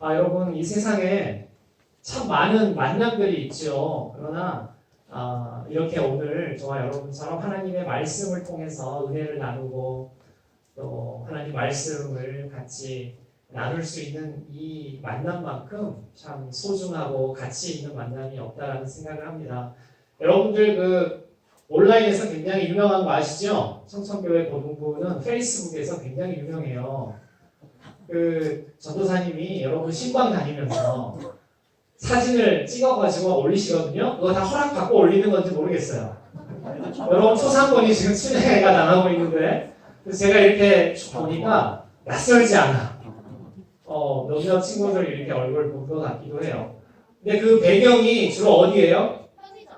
여러분 이 세상에 참 많은 만남들이 있죠. 그러나 이렇게 오늘 저와 여러분처럼 하나님의 말씀을 통해서 은혜를 나누고 또 하나님 말씀을 같이 나눌 수 있는 이 만남만큼 참 소중하고 가치 있는 만남이 없다라는 생각을 합니다. 여러분들 온라인에서 굉장히 유명한 거 아시죠? 청천교회 고등부는 페이스북에서 굉장히 유명해요. 전도사님이 여러분 신방 다니면서 사진을 찍어가지고 올리시거든요. 그거 다 허락받고 올리는 건지 모르겠어요. 여러분 초상권이 지금 침해가 당하고 있는데 제가 이렇게 보니까 낯설지 않아. 몇몇 친구들 이렇게 얼굴 본 것 같기도 해요. 근데 그 배경이 주로 어디예요?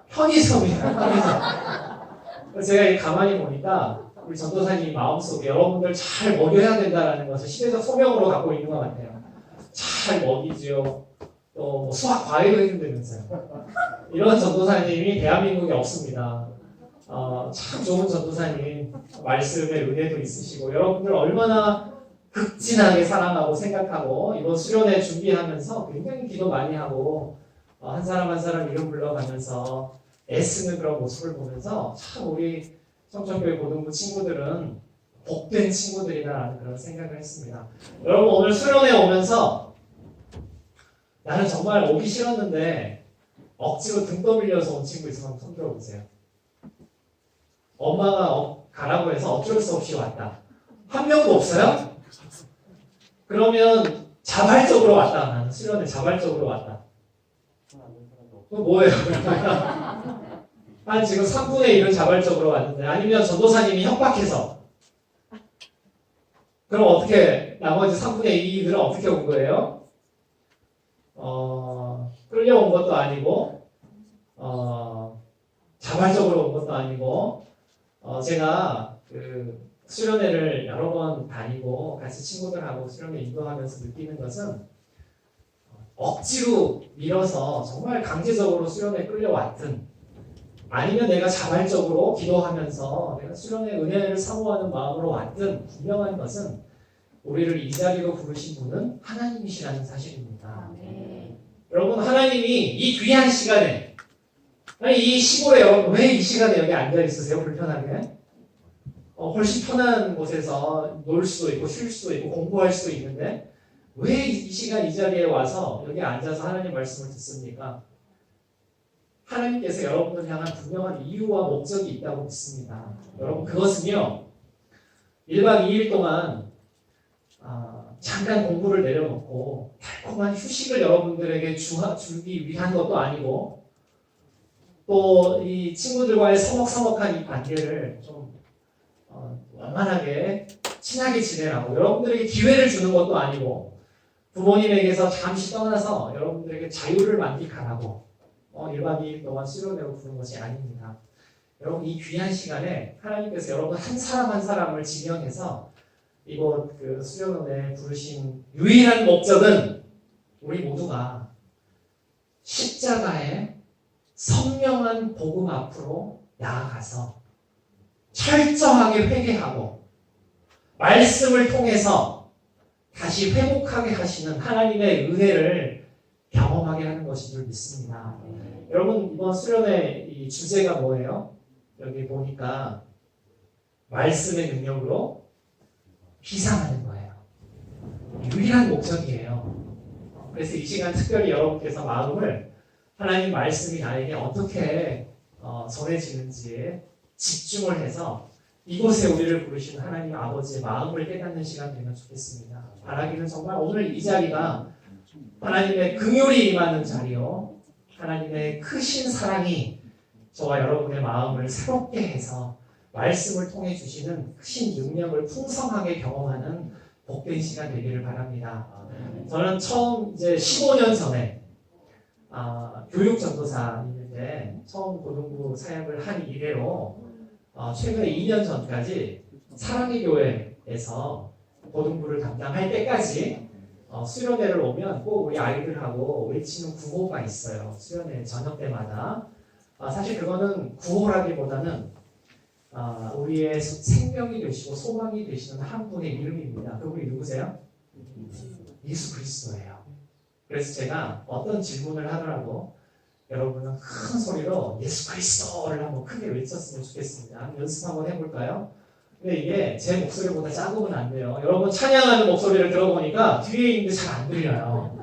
편의점이에요. 편의점. 제가 가만히 보니까 우리 전도사님 마음속에 여러분들 잘 먹여야 된다는 것을 시대적 소명으로 갖고 있는 것 같아요. 잘 먹이지요. 또 수학 과외도 해준다면서요. 이런 전도사님이 대한민국에 없습니다. 참 좋은 전도사님, 말씀의 은혜도 있으시고 여러분들 얼마나 극진하게 사랑하고 생각하고 이번 수련회 준비하면서 굉장히 기도 많이 하고 한 사람 한 사람 이름 불러가면서 애쓰는 그런 모습을 보면서 참 우리 청천교회 고등부 친구들은 복된 친구들이다라는 그런 생각을 했습니다. 여러분 오늘 수련회 오면서 나는 정말 오기 싫었는데 억지로 등 떠밀려서 온 친구 있으면 손 들어보세요. 엄마가 가라고 해서 어쩔 수 없이 왔다. 한 명도 없어요? 그러면 자발적으로 왔다. 나는 수련회 자발적으로 왔다. 그 뭐예요? 한 지금 3분의 1은 자발적으로 왔는데 아니면 전도사님이 협박해서 그럼 어떻게 나머지 3분의 2들은 어떻게 온 거예요? 끌려온 것도 아니고 자발적으로 온 것도 아니고 제가 수련회를 여러 번 다니고 같이 친구들하고 수련회 인도하면서 느끼는 것은 억지로 밀어서 정말 강제적으로 수련회에 끌려왔든 아니면 내가 자발적으로 기도하면서 내가 수련회 은혜를 사모하는 마음으로 왔든 분명한 것은 우리를 이 자리로 부르신 분은 하나님이시라는 사실입니다. 여러분 하나님이 이 귀한 시간에 이 시골에 여러분 왜 이 시간에 여기 앉아 있으세요? 불편하게? 훨씬 편한 곳에서 놀 수도 있고 쉴 수도 있고 공부할 수도 있는데 왜 이 시간 이 자리에 와서 여기 앉아서 하나님 말씀을 듣습니까? 하나님께서 여러분을 향한 분명한 이유와 목적이 있다고 믿습니다. 여러분 그것은요 1박 2일 동안 잠깐 공부를 내려놓고 달콤한 휴식을 여러분들에게 주기 위한 것도 아니고 또 이 친구들과의 서먹서먹한 이 관계를 좀 원만하게 친하게 지내라고 여러분들에게 기회를 주는 것도 아니고 부모님에게서 잠시 떠나서 여러분들에게 자유를 만끽하라고 1박 2일 동안 수련회로 부른 것이 아닙니다. 여러분 이 귀한 시간에 하나님께서 여러분 한 사람 한 사람을 지명해서 이곳 수련원에 부르신 유일한 목적은 우리 모두가 십자가의 선명한 복음 앞으로 나아가서 철저하게 회개하고 말씀을 통해서 다시 회복하게 하시는 하나님의 은혜를 경험하게 하는 것인 줄 믿습니다. 여러분 이번 수련회 이 주제가 뭐예요? 여기 보니까 말씀의 능력으로 비상하는 거예요. 유일한 목적이에요. 그래서 이 시간 특별히 여러분께서 마음을 하나님 말씀이 나에게 어떻게 전해지는지에 집중을 해서 이곳에 우리를 부르신 하나님 아버지의 마음을 깨닫는 시간 되면 좋겠습니다. 바라기는 정말 오늘 이 자리가 하나님의 긍휼이 임하는 자리요 하나님의 크신 사랑이 저와 여러분의 마음을 새롭게 해서 말씀을 통해 주시는 크신 능력을 풍성하게 경험하는 복된 시간 되기를 바랍니다. 저는 처음 이제 15년 전에 교육 전도사인데 처음 고등부 사역을 한 이래로 최근에 2년 전까지 사랑의 교회에서 고등부를 담당할 때까지 수련회를 오면 꼭 우리 아이들하고 외치는 구호가 있어요. 수련회 저녁 때마다. 사실 그거는 구호라기보다는 우리의 생명이 되시고 소망이 되시는 한 분의 이름입니다. 그분이 누구세요? 예수 그리스도예요. 그래서 제가 어떤 질문을 하더라도 여러분은 큰 소리로 예수 그리스도를 한번 크게 외쳤으면 좋겠습니다. 연습 한번 해볼까요? 근데 이게 제 목소리보다 작으면 안 돼요. 여러분 찬양하는 목소리를 들어보니까 뒤에 있는데 잘 안 들려요.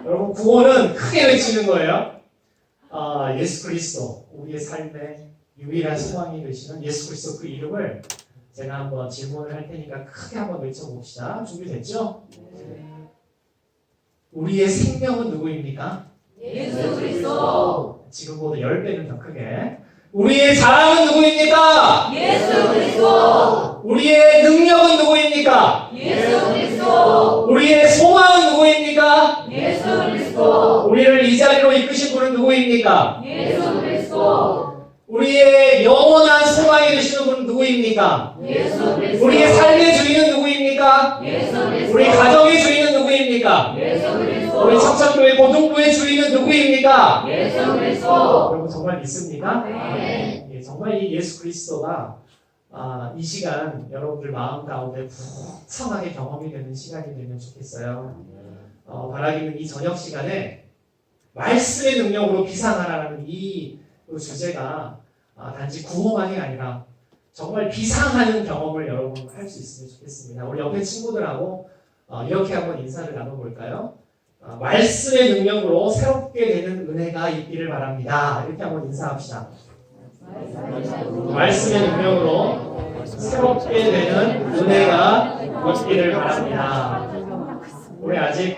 여러분 구호는 크게 외치는 거예요. 예수 그리스도, 우리의 삶의 유일한 소망이 되시는 예수 그리스도 그 이름을 제가 한번 질문을 할 테니까 크게 한번 외쳐봅시다. 준비됐죠? 우리의 생명은 누구입니까? 예수 그리스도. 지금보다 10배는 더 크게. 우리의 자랑은 누구입니까? 예수 그리스도. 우리의 능력은 누구입니까? 예수 그리스도. 우리의 소망은 누구입니까? 예수 그리스도. 우리를 이 자리로 이끄신 분은 누구입니까? 예수 그리스도. 우리의 영원한 소망이 되시는 분은 누구입니까? 예수 그리스도. 우리의 삶의 주인은 누구입니까? 예수 그리스도. 우리 가정의 주인은 누구입니까? 예수 그리스도. 우리 청천교회 고등부의 주인은 누구입니까? 예수 그리스도. 여러분 정말 믿습니까? 네. 예, 정말 이 예수 그리스도가 이 시간 여러분들 마음 가운데 풍성하게 경험이 되는 시간이 되면 좋겠어요. 바라기는 이 저녁 시간에 말씀의 능력으로 비상하라는 이 주제가 단지 구호만이 아니라 정말 비상하는 경험을 여러분 할 수 있으면 좋겠습니다. 우리 옆에 친구들하고 이렇게 한번 인사를 나눠볼까요? 말씀의 능력으로 새롭게 되는 은혜가 있기를 바랍니다. 이렇게 한번 인사합시다. 말씀의 능력으로 새롭게 되는 은혜가 있기를 바랍니다. 우리 아직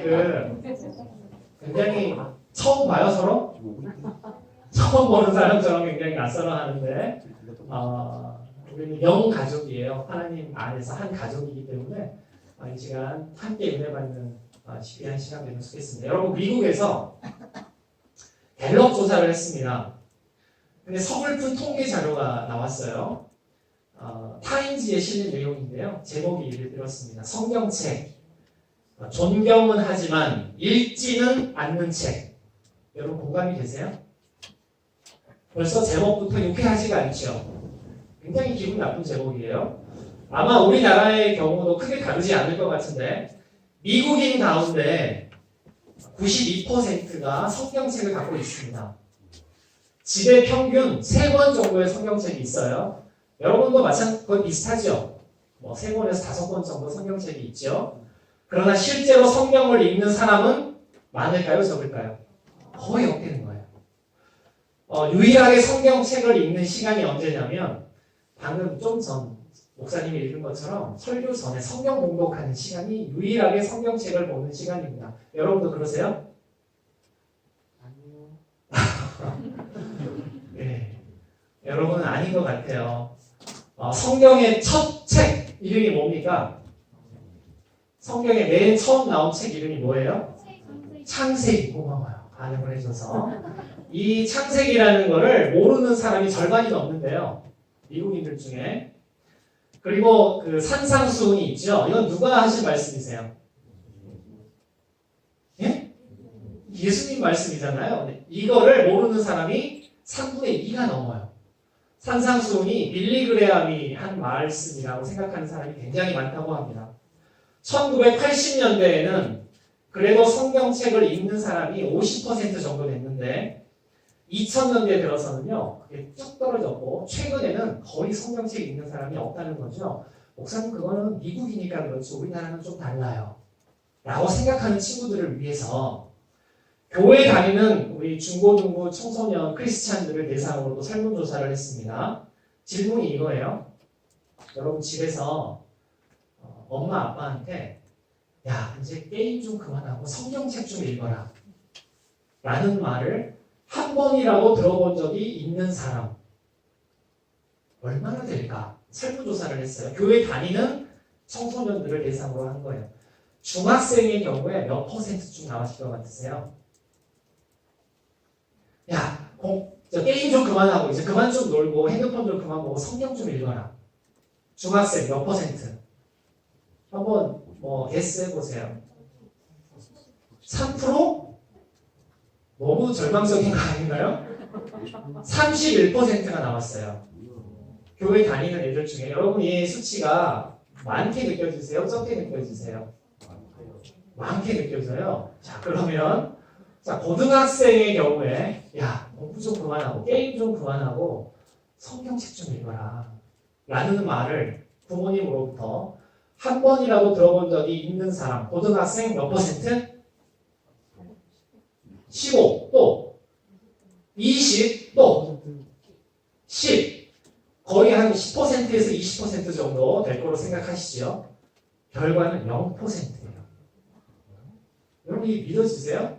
굉장히 처음 봐요, 서로? 처음 보는 사람처럼 굉장히 낯설어 하는데, 우리는 영 가족이에요. 하나님 안에서 한 가족이기 때문에 이 시간 함께 은혜 받는 귀한 시간 되면 좋겠습니다. 여러분, 미국에서 갤럽 조사를 했습니다. 근데 서글픈 통계 자료가 나왔어요. 타임즈에 실린 내용인데요. 제목이 이렇습니다. 성경책, 존경은 하지만 읽지는 않는 책. 여러분 공감이 되세요? 벌써 제목부터 유쾌하지가 않죠. 굉장히 기분 나쁜 제목이에요. 아마 우리나라의 경우도 크게 다르지 않을 것 같은데 미국인 가운데 92%가 성경책을 갖고 있습니다. 집에 평균 3권 정도의 성경책이 있어요. 여러분도 거의 비슷하죠? 3권에서 5권 정도 성경책이 있죠. 그러나 실제로 성경을 읽는 사람은 많을까요? 적을까요? 거의 없게 된 거예요. 유일하게 성경책을 읽는 시간이 언제냐면 방금 좀 전 목사님이 읽은 것처럼 설교 전에 성경 공독하는 시간이 유일하게 성경책을 보는 시간입니다. 여러분도 그러세요? 아니요. 네. 여러분은 아닌 것 같아요. 성경의 첫 책 이름이 뭡니까? 성경의 맨 처음 나온 책 이름이 뭐예요? 창세기. 고마워요. 반응을 해줘서. 이 창세기라는 거를 모르는 사람이 절반이 넘는데요. 미국인들 중에. 그리고 그 산상수훈이 있죠. 이건 누가 하신 말씀이세요? 예? 예수님 말씀이잖아요. 이거를 모르는 사람이 3분의 2가 넘어요. 산상수훈이 빌리그레암이 한 말씀이라고 생각하는 사람이 굉장히 많다고 합니다. 1980년대에는 그래도 성경책을 읽는 사람이 50% 정도 됐는데 2000년대에 들어서는요, 그게 쭉 떨어졌고, 최근에는 거의 성경책 읽는 사람이 없다는 거죠. 목사님, 그거는 미국이니까 그렇지, 우리나라는 좀 달라요. 라고 생각하는 친구들을 위해서, 교회 다니는 우리 중고등부 청소년 크리스찬들을 대상으로도 설문조사를 했습니다. 질문이 이거예요. 여러분, 집에서 엄마, 아빠한테, 야, 이제 게임 좀 그만하고 성경책 좀 읽어라. 라는 말을 한 번이라도 들어본 적이 있는 사람 얼마나 될까? 설문조사를 했어요. 교회 다니는 청소년들을 대상으로 한 거예요. 중학생의 경우에 몇 %쯤 나왔을 것 같으세요? 야, 게임 좀 그만하고 이제 그만 좀 놀고 핸드폰 좀 그만 보고 성경 좀 읽어라. 중학생 몇 %? 한번 게스 해보세요. 3%? 너무 절망적인 거 아닌가요? 31%가 나왔어요. 교회 다니는 애들 중에 여러분 이 수치가 많게 느껴지세요? 적게 느껴지세요? 많게 느껴져요. 자, 그러면 자, 고등학생의 경우에 야, 공부 좀 그만하고 게임 좀 그만하고 성경책 좀 읽어라 라는 말을 부모님으로부터 한 번이라도 들어본 적이 있는 사람, 고등학생 몇 %? 15, 또 20, 또 10, 거의 한 10%에서 20% 정도 될 거로 생각하시죠. 결과는 0%예요. 여러분 이 믿어지세요?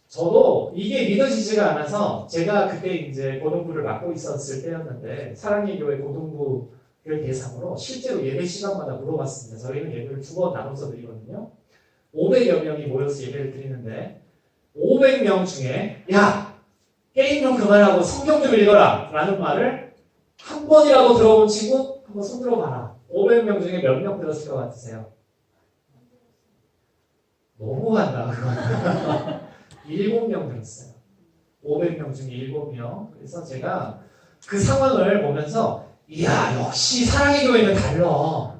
저도 이게 믿어지지가 않아서 제가 그때 이제 고등부를 맡고 있었을 때였는데 사랑의 교회 고등부를 대상으로 실제로 예배 시간마다 물어봤습니다. 저희는 예배를 2번 나눠서 드리거든요. 500여 명이 모여서 예배를 드리는데 500명 중에 야 게임 좀 그만하고 성경 좀 읽어라 라는 말을 한 번이라도 들어본 친구 한번 손 들어봐라. 500명 중에 몇 명 들었을 것 같으세요? 너무한다 그건. 7명 들었어요. 500명 중에 7명. 그래서 제가 그 상황을 보면서 이야 역시 사랑의 교회는 달라.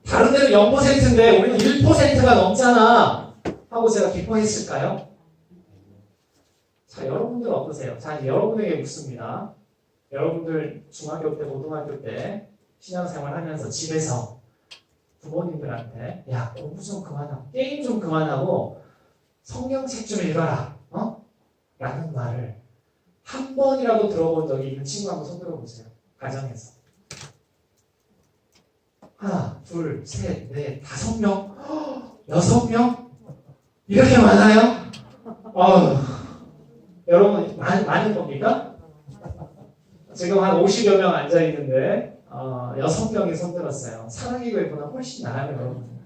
다른 데는 0%인데 우리는 1%가 넘잖아 하고 제가 기뻐했을까요? 자, 여러분들 어떠세요? 자, 이제 여러분에게 묻습니다. 여러분들 중학교 때, 고등학교 때 신앙생활 하면서 집에서 부모님들한테 야, 공부 좀 그만하고 게임 좀 그만하고 성경책 좀 읽어라. 라는 말을 한 번이라도 들어본 적이 있는 친구 한번 손 들어보세요. 가정에서. 하나, 둘, 셋, 넷, 5명? 6명? 이렇게 많아요? 여러분 많은 겁니까? 지금 한 50여 명 앉아있는데 6명이 손 들었어요. 사랑의 교회보다 훨씬 나아요. 여러분.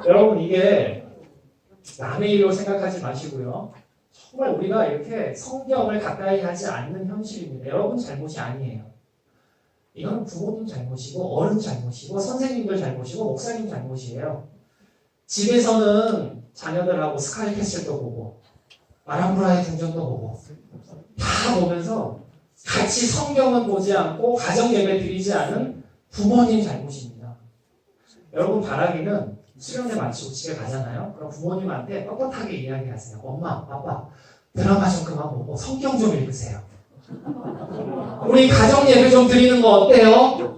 여러분 이게 남의 일로 생각하지 마시고요. 정말 우리가 이렇게 성경을 가까이 하지 않는 현실입니다. 여러분 잘못이 아니에요. 이건 부모님 잘못이고 어른 잘못이고 선생님들 잘못이고 목사님 잘못이에요. 집에서는 자녀들하고 스카이캐슬도 보고 아람브라의 궁전도 보고 다 보면서 같이 성경은 보지 않고 가정 예배 드리지 않은 부모님 잘못입니다. 여러분 바라기는 수련회 마치고 집에 가잖아요. 그럼 부모님한테 떳떳하게 이야기하세요. 엄마, 아빠, 드라마 좀 그만 보고 성경 좀 읽으세요. 우리 가정 예배 좀 드리는 거 어때요?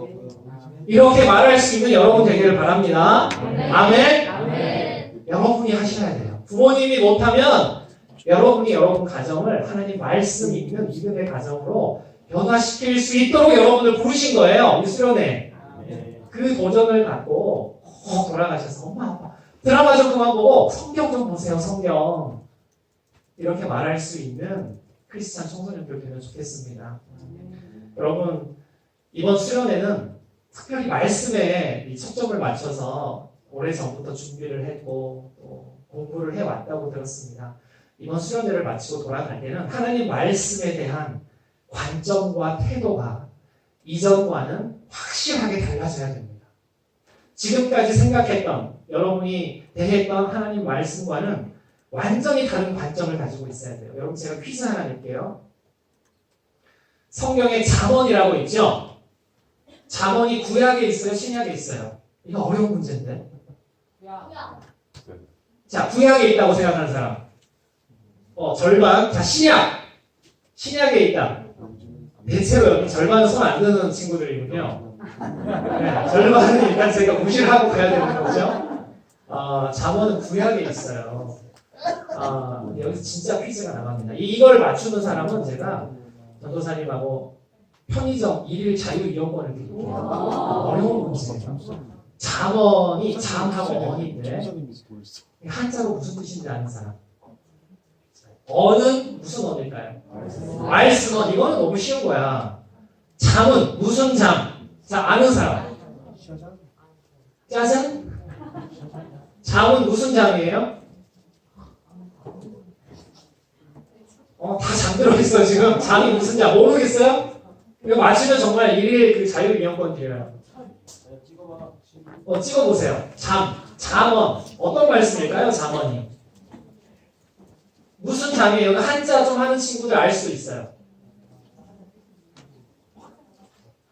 이렇게 말할 수 있는 여러분 되기를 바랍니다. 아멘? 아멘. 여러분이 하셔야 돼요. 부모님이 못하면 여러분이 여러분 가정을 하나님 말씀 있는 믿음의 가정으로 변화시킬 수 있도록 여러분을 부르신 거예요. 이 수련회. 그 도전을 갖고 돌아가셔서 엄마 아빠 드라마 좀 그만 보고 성경 좀 보세요. 성경. 이렇게 말할 수 있는 크리스찬 청소년들 되면 좋겠습니다. 여러분 이번 수련회는 특별히 말씀에 이 초점을 맞춰서 오래전부터 준비를 했고 또 공부를 해왔다고 들었습니다. 이번 수련회를 마치고 돌아갈 때는 하나님 말씀에 대한 관점과 태도가 이전과는 확실하게 달라져야 됩니다. 지금까지 생각했던 여러분이 대했던 하나님 말씀과는 완전히 다른 관점을 가지고 있어야 돼요. 여러분 제가 퀴즈 하나 낼게요. 성경에 잠언이라고 있죠? 잠언이 구약에 있어요? 신약에 있어요? 이거 어려운 문제인데. 자, 구약에 있다고 생각하는 사람. 절반. 자, 신약에 있다. 대체로 여기 절반은 손 안 드는 친구들이군요. 네, 절반은 일단 제가 무시를 하고 가야 되는 거죠. 잠언은 구약에 있어요. 여기서 진짜 퀴즈가 나갑니다. 이걸 맞추는 사람은 제가 전도사님하고 편의점 1일 자유이용권을 드릴게요. 어려운 문제예요. 잠언이 잠하고 언인데 한자로 무슨 뜻인지 아는 사람. 언은 무슨 언일까요? 말씀언. 이거는 너무 쉬운 거야. 잠은 무슨 잠? 자, 아는 사람. 짜잔? 잠은 무슨 잠이에요? 다 잠들어 있어 지금. 잠이 무슨 잠 모르겠어요? 이거 맞추면 정말 1일 그 자유이용권 드려요. 찍어보세요. 잠언. 어떤 말씀일까요? 잠언이. 무슨 잠이에요? 한자 좀 하는 친구들 알 수 있어요.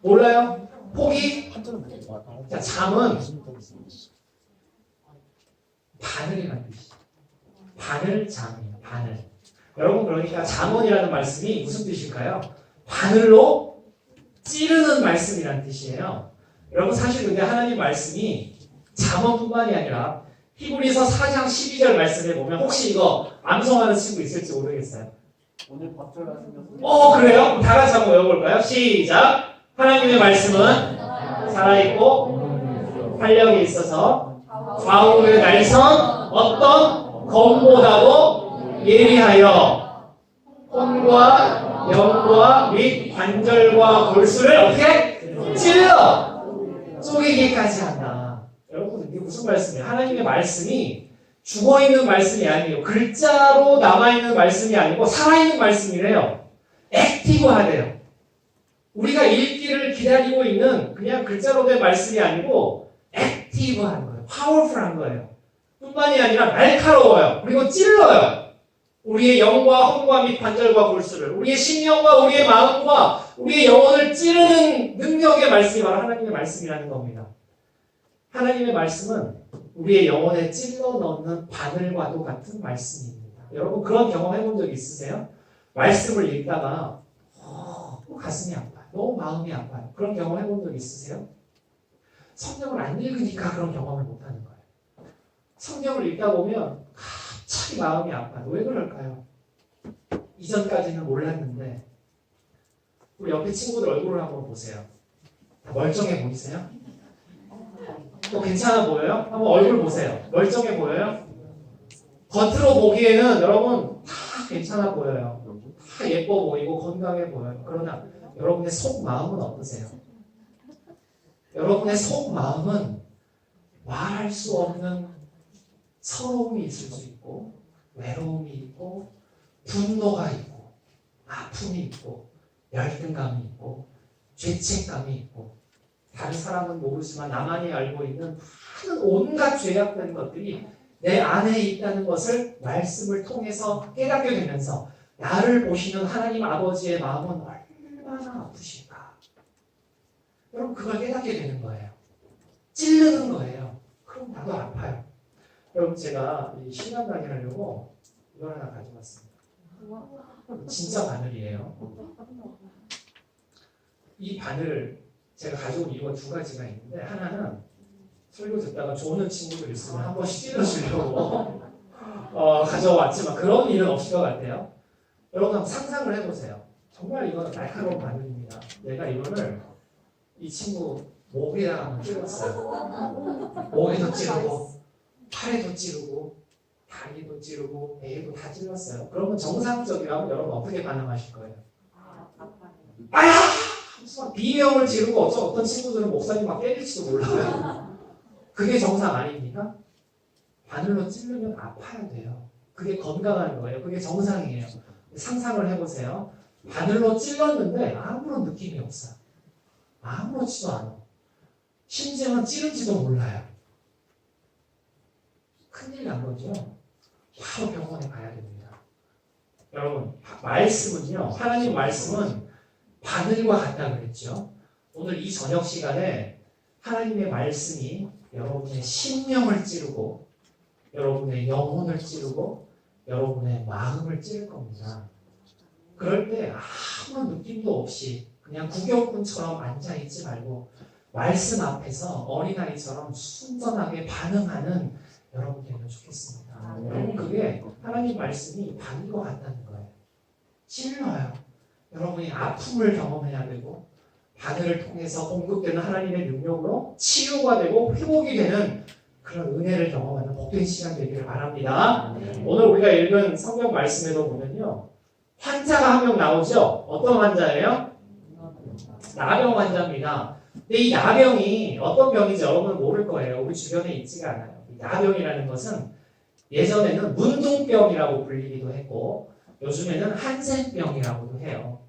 몰라요? 포기? 자, 잠은 바늘이라는 뜻이죠. 바늘장이에요. 바늘. 여러분 그러니까 잠언이라는 말씀이 무슨 뜻일까요? 바늘로 찌르는 말씀이라는 뜻이에요. 여러분 사실 근데 하나님 말씀이 잠언뿐만이 아니라 히브리서 4장 12절 말씀에 보면 혹시 이거 암송하는 친구 있을지 모르겠어요. 오늘 박철가 생겼어요. 그래요? 그럼 다 같이 한번 외워볼까요? 시작! 하나님의 말씀은 살아있고 활력이 있어서 좌우의 날선 어떤 검보다도 예리하여 혼과 영과 및 관절과 골수를 어떻게? 찔러! 쪼개기까지 한다. 여러분 이게 무슨 말씀이에요? 하나님의 말씀이 죽어있는 말씀이 아니에요. 글자로 남아있는 말씀이 아니고 살아있는 말씀이래요. 액티브하대요. 우리가 읽기를 기다리고 있는 그냥 글자로 된 말씀이 아니고 액티브한 거예요. 파워풀한 거예요. 뿐만이 아니라 날카로워요. 그리고 찔러요. 우리의 영과 혼과 및 관절과 골수를, 우리의 심령과 우리의 마음과 우리의 영혼을 찌르는 능력의 말씀이 바로 하나님의 말씀이라는 겁니다. 하나님의 말씀은 우리의 영혼에 찔러 넣는 바늘과도 같은 말씀입니다. 여러분 그런 경험 해본 적 있으세요? 말씀을 읽다가 가슴이 아파요. 너무 마음이 아파요. 그런 경험 해본 적 있으세요? 성경을 안 읽으니까 그런 경험을 못하는 거예요. 성경을 읽다 보면 갑자기 마음이 아파요. 왜 그럴까요? 이전까지는 몰랐는데 우리 옆에 친구들 얼굴을 한번 보세요. 다 멀쩡해 보이세요? 또 괜찮아 보여요? 한번 얼굴 보세요. 멀쩡해 보여요? 겉으로 보기에는 여러분 다 괜찮아 보여요. 다 예뻐 보이고 건강해 보여요. 그러나 여러분의 속 마음은 어떠세요? 여러분의 속 마음은 말할 수 없는 서러움이 있을 수 있고 외로움이 있고 분노가 있고 아픔이 있고 열등감이 있고 죄책감이 있고 다른 사람은 모르지만 나만이 알고 있는 많은 온갖 죄악된 것들이 내 안에 있다는 것을 말씀을 통해서 깨닫게 되면서 나를 보시는 하나님 아버지의 마음은 얼마나 아프실까. 여러분 그걸 깨닫게 되는 거예요. 찌르는 거예요. 그럼 나도 아파요. 여러분 제가 이 시간 강의하려고 이걸 하나 가져왔습니다. 진짜 바늘이에요. 이 바늘 제가 가져온 이유가 두 가지가 있는데 하나는 설교 듣다가 좋은 친구들 있으면 한 번씩 찔러주려고 가져왔지만 그런 일은 없을 것 같아요. 여러분 한번 상상을 해보세요. 정말 이건 날카로운 바늘입니다. 내가 이거를 이 친구 목에다가 한번 찔렀어요. 목에도 찌르고 팔에도 찌르고 다리도 찌르고 배에도 다 찔렀어요. 그러면 정상적이라면 여러분 어떻게 반응하실 거예요? 아야! 비명을 지르고 어떤 친구들은 목사님 막 때릴지도 몰라요. 그게 정상 아닙니까? 바늘로 찌르면 아파야 돼요. 그게 건강한 거예요. 그게 정상이에요. 상상을 해보세요. 바늘로 찔렀는데 아무런 느낌이 없어요. 아무렇지도 않아. 심지어는 찌른지도 몰라요. 큰일 난 거죠. 바로 병원에 가야 됩니다. 여러분, 말씀은요, 하나님 말씀은 바늘과 같다 그랬죠. 오늘 이 저녁 시간에 하나님의 말씀이 여러분의 심령을 찌르고 여러분의 영혼을 찌르고 여러분의 마음을 찌를 겁니다. 그럴 때 아무런 느낌도 없이 그냥 구경꾼처럼 앉아있지 말고 말씀 앞에서 어린아이처럼 순전하게 반응하는 여러분 되면 좋겠습니다. 여러분 그게 하나님 말씀이 바늘과 같다는 거예요. 찔러요. 여러분이 아픔을 경험해야 되고 바늘을 통해서 공급되는 하나님의 능력으로 치유가 되고 회복이 되는 그런 은혜를 경험하는 복된 시간 되기를 바랍니다. 오늘 우리가 읽은 성경 말씀에도 보면요. 환자가 한 명 나오죠. 어떤 환자예요? 나병 환자입니다. 근데 이 나병이 어떤 병인지 여러분은 모를 거예요. 우리 주변에 있지가 않아요. 이 나병이라는 것은 예전에는 문둥병이라고 불리기도 했고 요즘에는 한센병이라고도 해요.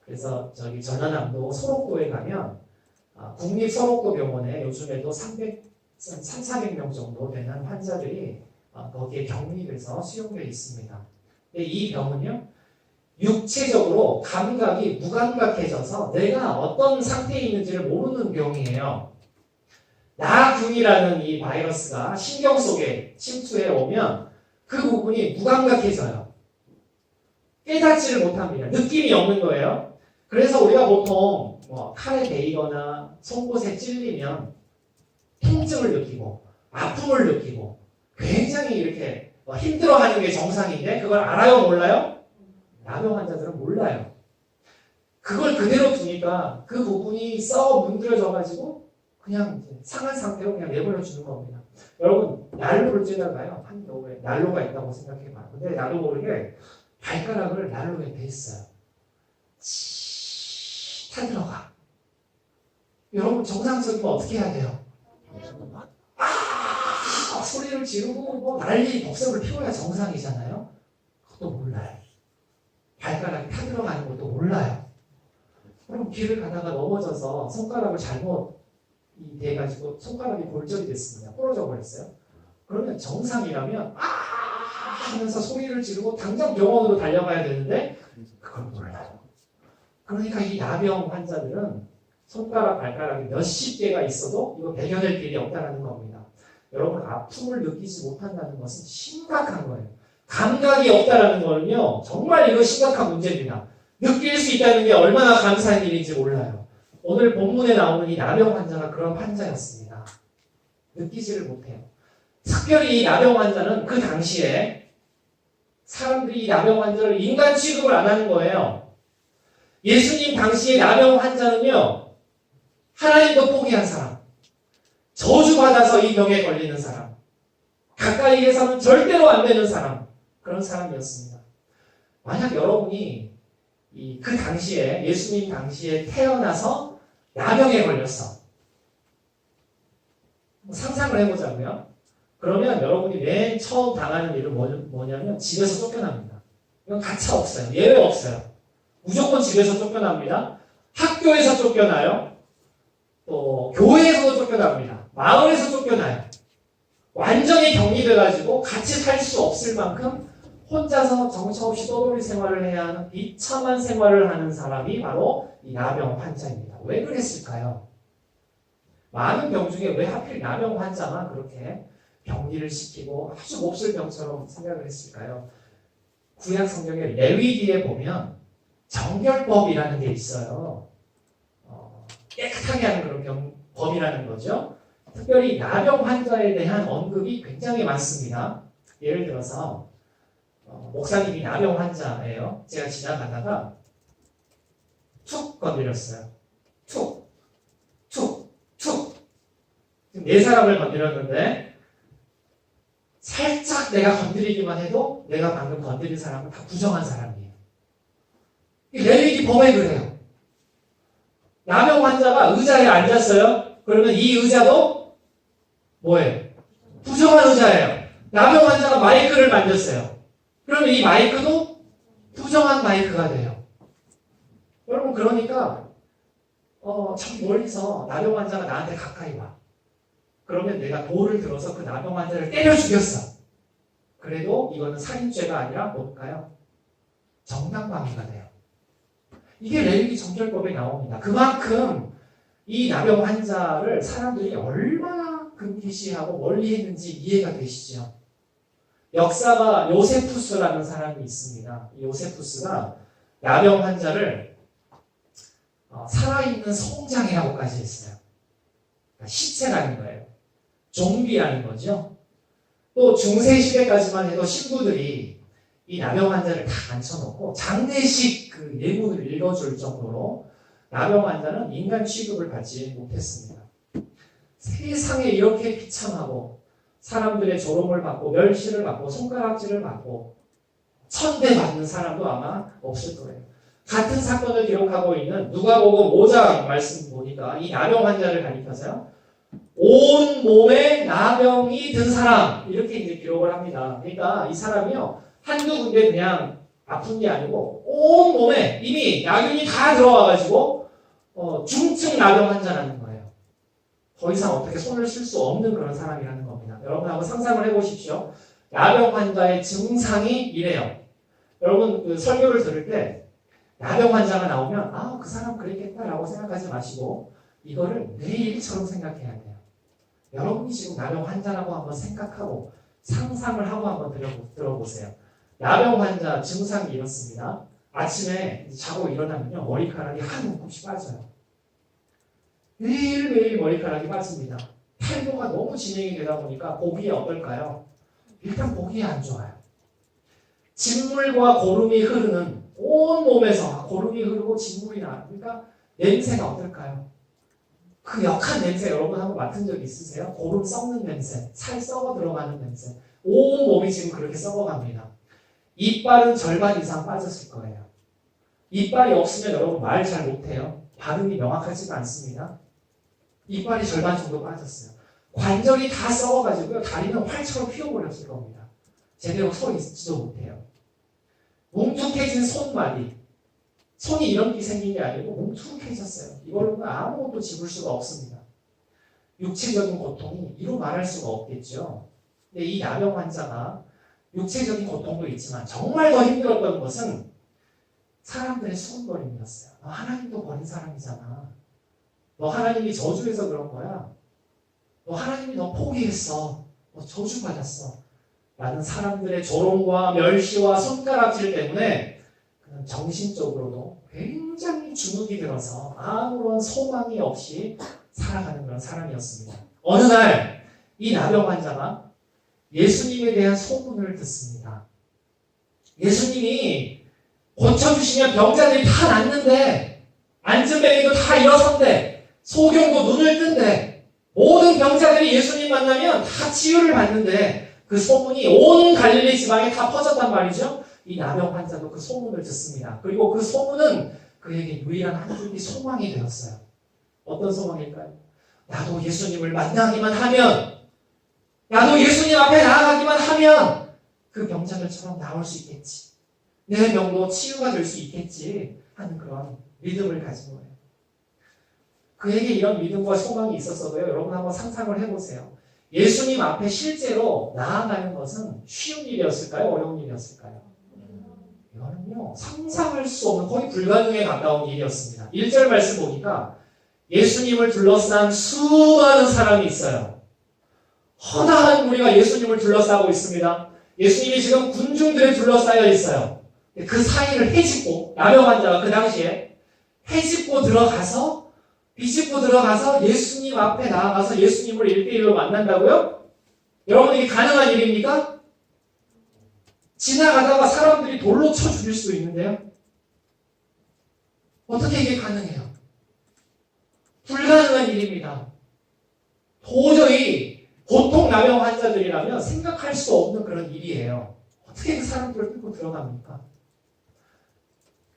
그래서 저기 전라남도 소록도에 가면 국립소록도병원에 요즘에도 300~400명 정도 되는 환자들이 거기에 격리돼서 수용되어 있습니다. 근데 이 병은요, 육체적으로 감각이 무감각해져서 내가 어떤 상태에 있는지를 모르는 병이에요. 나균이라는 이 바이러스가 신경 속에 침투해 오면 그 부분이 무감각해져요. 깨닫지를 못합니다. 느낌이 없는 거예요. 그래서 우리가 보통 칼에 베이거나 송곳에 찔리면 통증을 느끼고 아픔을 느끼고 굉장히 이렇게 힘들어하는 게 정상인데 그걸 알아요, 몰라요? 나병 환자들은 몰라요. 그걸 그대로 두니까 그 부분이 썩어 문드러져가지고 그냥 상한 상태로 그냥 내버려 주는 겁니다. 여러분 난로를 쬐다가요 한겨울에 난로가 있다고 생각해봐요. 근데 나도 모르게 발가락을 난로에 댔어요. 타들어가. 여러분 정상적이면 어떻게 해야 돼요? 소리를 지르고 난리 법석을 피워야 정상이잖아요. 그것도 몰라요. 발가락이 타들어가는 것도 몰라요. 그럼 길을 가다가 넘어져서 손가락을 잘못 돼가지고 손가락이 골절이 됐습니다. 부러져 버렸어요. 그러면 정상이라면 하면서 소리를 지르고 당장 병원으로 달려가야 되는데 그걸 몰라요. 그러니까 이 나병 환자들은 손가락, 발가락이 몇십 개가 있어도 이거 배겨낼 길이 없다는 겁니다. 여러분 아픔을 느끼지 못한다는 것은 심각한 거예요. 감각이 없다는 거는요 정말 이거 심각한 문제입니다. 느낄 수 있다는 게 얼마나 감사한 일인지 몰라요. 오늘 본문에 나오는 이 나병 환자가 그런 환자였습니다. 느끼지를 못해요. 특별히 이 나병 환자는 그 당시에 사람들이 이 나병 환자를 인간 취급을 안 하는 거예요. 예수님 당시의 나병 환자는요 하나님도 포기한 사람, 저주받아서 이 병에 걸리는 사람, 가까이에서는 절대로 안 되는 사람, 그런 사람이었습니다. 만약 여러분이 그 당시에 예수님 당시에 태어나서 나병에 걸렸어. 상상을 해보자고요. 그러면 여러분이 맨 처음 당하는 일은 뭐냐면 집에서 쫓겨납니다. 이건 가차 없어요. 예외 없어요. 무조건 집에서 쫓겨납니다. 학교에서 쫓겨나요. 또 교회에서도 쫓겨납니다. 마을에서 쫓겨나요. 완전히 격리돼가지고 같이 살 수 없을 만큼 혼자서 정처 없이 떠돌이 생활을 해야 하는 비참한 생활을 하는 사람이 바로 이 나병 환자입니다. 왜 그랬을까요? 많은 병 중에 왜 하필 나병 환자만 그렇게 격리를 시키고 아주 몹쓸 병처럼 생각을 했을까요? 구약 성경의 레위기에 보면 정결법이라는 게 있어요. 깨끗하게 하는 그런 법이라는 거죠. 특별히 나병 환자에 대한 언급이 굉장히 많습니다. 예를 들어서 목사님이 나병 환자예요. 제가 지나가다가 툭 건드렸어요. 툭, 툭, 툭. 지금 4사람을 건드렸는데 살짝 내가 건드리기만 해도 내가 방금 건드린 사람은 다 부정한 사람이에요. 레위기 법에 그래요. 나병 환자가 의자에 앉았어요. 그러면 이 의자도 뭐예요? 부정한 의자예요. 나병 환자가 마이크를 만졌어요. 그러면 이 마이크도 부정한 마이크가 돼요. 여러분 그러니까 참 멀리서 나병 환자가 나한테 가까이 와. 그러면 내가 돌을 들어서 그 나병 환자를 때려 죽였어. 그래도 이거는 살인죄가 아니라 뭘까요? 정당방위가 돼요. 이게 레위기 정결법에 나옵니다. 그만큼 이 나병 환자를 사람들이 얼마나 금기시하고 멀리했는지 이해가 되시죠? 역사가 요세푸스라는 사람이 있습니다. 이 요세푸스가 나병 환자를 살아있는 송장이라고까지 했어요. 그러니까 시체라는 거예요. 좀비라는 거죠. 또 중세시대까지만 해도 신부들이 이 나병 환자를 다 앉혀놓고 장례식 그 예문을 읽어줄 정도로 나병 환자는 인간 취급을 받지 못했습니다. 세상에 이렇게 비참하고 사람들의 조롱을 받고 멸시를 받고 손가락질을 받고 천대받는 사람도 아마 없을 거예요. 같은 사건을 기록하고 있는 누가복음 5장 말씀 보니까 이 나병 환자를 가리켜서요. 온 몸에 나병이 든 사람 이렇게 이제 기록을 합니다. 그러니까 이 사람이요 한두 군데 그냥 아픈 게 아니고 온 몸에 이미 나균이 다 들어와가지고 중증 나병 환자라는 거예요. 더 이상 어떻게 손을 쓸 수 없는 그런 사람이라는 겁니다. 여러분 한번 상상을 해보십시오. 나병 환자의 증상이 이래요. 여러분 그 설교를 들을 때 나병 환자가 나오면 그 사람 그랬겠다라고 생각하지 마시고 이거를 내 일처럼 생각해야 돼요. 여러분이 지금 나병 환자라고 한번 생각하고 상상을 하고 한번 들어보세요. 나병 환자 증상이 이렇습니다. 아침에 자고 일어나면요, 머리카락이 한 움큼씩 빠져요. 매일매일 머리카락이 빠집니다. 탈모가 너무 진행이 되다 보니까 보기에 어떨까요? 일단 보기에 안 좋아요. 진물과 고름이 흐르는 온 몸에서 고름이 흐르고 진물이 나니까 냄새가 어떨까요? 그 역한 냄새 여러분 한번 맡은 적 있으세요? 고름 썩는 냄새, 살 썩어 들어가는 냄새. 온 몸이 지금 그렇게 썩어갑니다. 이빨은 절반 이상 빠졌을 거예요. 이빨이 없으면 여러분 말 잘 못해요. 발음이 명확하지가 않습니다. 이빨이 절반 정도 빠졌어요. 관절이 다 썩어가지고요. 다리는 활처럼 휘어버렸을 겁니다. 제대로 서 있지도 못해요. 뭉툭해진 손마디. 손이 이렇게 생긴 게 아니고 뭉툭해졌어요. 이걸로는 아무것도 집을 수가 없습니다. 육체적인 고통이 이루 말할 수가 없겠죠. 근데 이 나병 환자가 육체적인 고통도 있지만 정말 더 힘들었던 것은 사람들의 수군거림이었어요. 너 하나님도 버린 사람이잖아. 너 하나님이 저주해서 그런 거야. 너 하나님이 너 포기했어. 너 저주받았어. 라는 사람들의 조롱과 멸시와 손가락질 때문에 그는 정신적으로도 굉장히 주눅이 들어서 아무런 소망이 없이 살아가는 그런 사람이었습니다. 어느 날 이 나병 환자가 예수님에 대한 소문을 듣습니다. 예수님이 고쳐주시면 병자들이 다 낫는데, 안진뱅이도 다 일어선대, 소경도 눈을 뜬대, 모든 병자들이 예수님 만나면 다 치유를 받는데 그 소문이 온 갈릴리 지방에 다 퍼졌단 말이죠. 이 나병 환자도 그 소문을 듣습니다. 그리고 그 소문은 그에게 유일한 한 줄기 소망이 되었어요. 어떤 소망일까요? 나도 예수님을 만나기만 하면, 나도 예수님 앞에 나아가기만 하면 그 병자들처럼 나올 수 있겠지. 내 병도 치유가 될 수 있겠지 하는 그런 믿음을 가진 거예요. 그에게 이런 믿음과 소망이 있었어도요. 여러분 한번 상상을 해보세요. 예수님 앞에 실제로 나아가는 것은 쉬운 일이었을까요? 어려운 일이었을까요? 이거는요. 상상할 수 없는 거의 불가능에 가까운 일이었습니다. 1절 말씀 보니까 예수님을 둘러싼 수많은 사람이 있어요. 허다한 무리가 예수님을 둘러싸고 있습니다. 예수님이 지금 군중들에 둘러싸여 있어요. 그 사이를 헤집고, 나병 환자가 그 당시에 헤집고 들어가서, 비집고 들어가서 예수님 앞에 나아가서 예수님을 1대1로 만난다고요? 여러분 이게 가능한 일입니까? 지나가다가 사람들이 돌로 쳐 죽일 수도 있는데요. 어떻게 이게 가능해요? 불가능한 일입니다. 도저히 보통 나병 환자들이라면 생각할 수 없는 그런 일이에요. 어떻게 그 사람들을 끌고 들어갑니까?